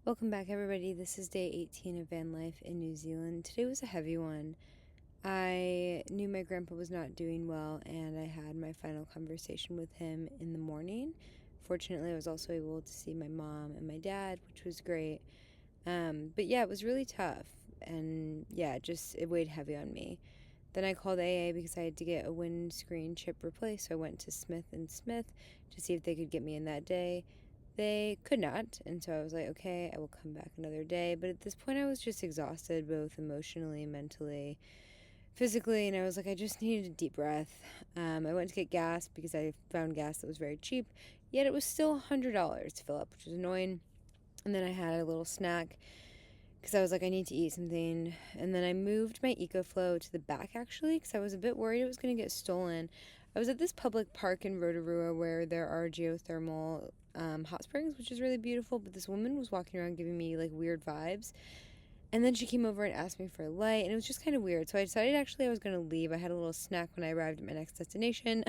Welcome back, everybody. This is day 18 of van life in New Zealand. Today was a heavy one. I knew my grandpa was not doing well, and I had my final conversation with him in the morning. Fortunately, I was also able to see my mom and my dad, which was great. But yeah, it was really tough, and yeah, it weighed heavy on me. Then I called AA because I had to get a windscreen chip replaced, so I went to Smith and Smith to see if they could get me in that day. They could not, and so I was like, okay, I will come back another day. But at this point, I was just exhausted, both emotionally, mentally, physically, and I was like, I just needed a deep breath. I went to get gas because I found gas that was very cheap, yet it was still $100 to fill up, which was annoying. And then I had a little snack because I was like, I need to eat something. And then I moved my EcoFlow to the back, actually, because I was a bit worried it was going to get stolen. I was at this public park in Rotorua where there are geothermal hot springs, which is really beautiful, but this woman was walking around giving me like weird vibes. And then she came over and asked me for a light, and it was just kind of weird. So I decided actually I was going to leave. I had a little snack when I arrived at my next destination,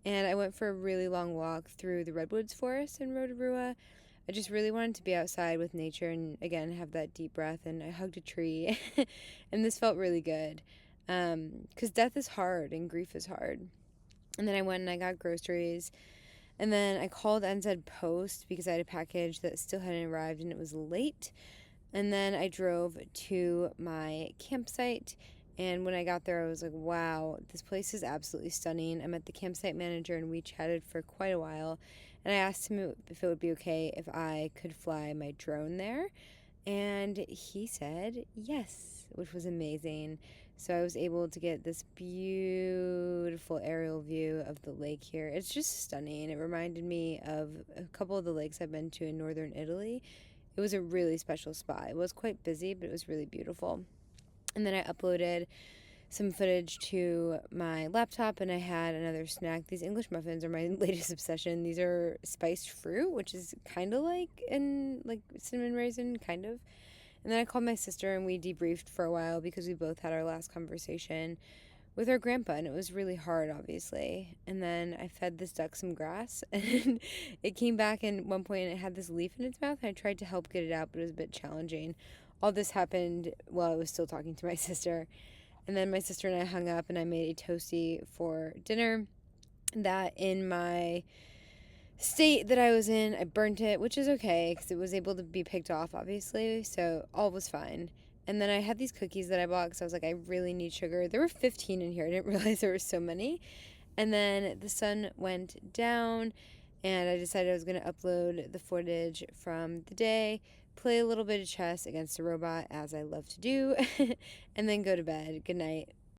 and I went for a really long walk through the redwoods forest in Rotorua. I just really wanted to be outside with nature and, again, have that deep breath, and I hugged a tree, and this felt really good. Because death is hard and grief is hard. And then I went and I got groceries. And then I called NZ Post because I had a package that still hadn't arrived and it was late. And then I drove to my campsite. And when I got there, I was like, wow, this place is absolutely stunning. I met the campsite manager and we chatted for quite a while. And I asked him if it would be okay if I could fly my drone there. And he said yes, which was amazing. So I was able to get this beautiful aerial view of the lake here. It's just stunning. It reminded me of a couple of the lakes I've been to in northern Italy. It was a really special spot. It was quite busy, but it was really beautiful. And then I uploaded some footage to my laptop and I had another snack. These English muffins are my latest obsession. These are spiced fruit, which is kind of like cinnamon raisin, kind of. And then I called my sister and we debriefed for a while because we both had our last conversation with our grandpa, and it was really hard, obviously. And then I fed this duck some grass, and it came back, and at one point it had this leaf in its mouth, and I tried to help get it out, but it was a bit challenging. All this happened while I was still talking to my sister. And then my sister and I hung up, and I made a toasty for dinner. That, in my state that I was in, I burnt it, which is okay because it was able to be picked off, obviously, so all was fine. And then I had these cookies that I bought because I was like, I really need sugar. There were 15 in here. I didn't realize there were so many. And then the sun went down, and I decided I was going to upload the footage from the day, play a little bit of chess against a robot, as I love to do, and then go to bed. Good night.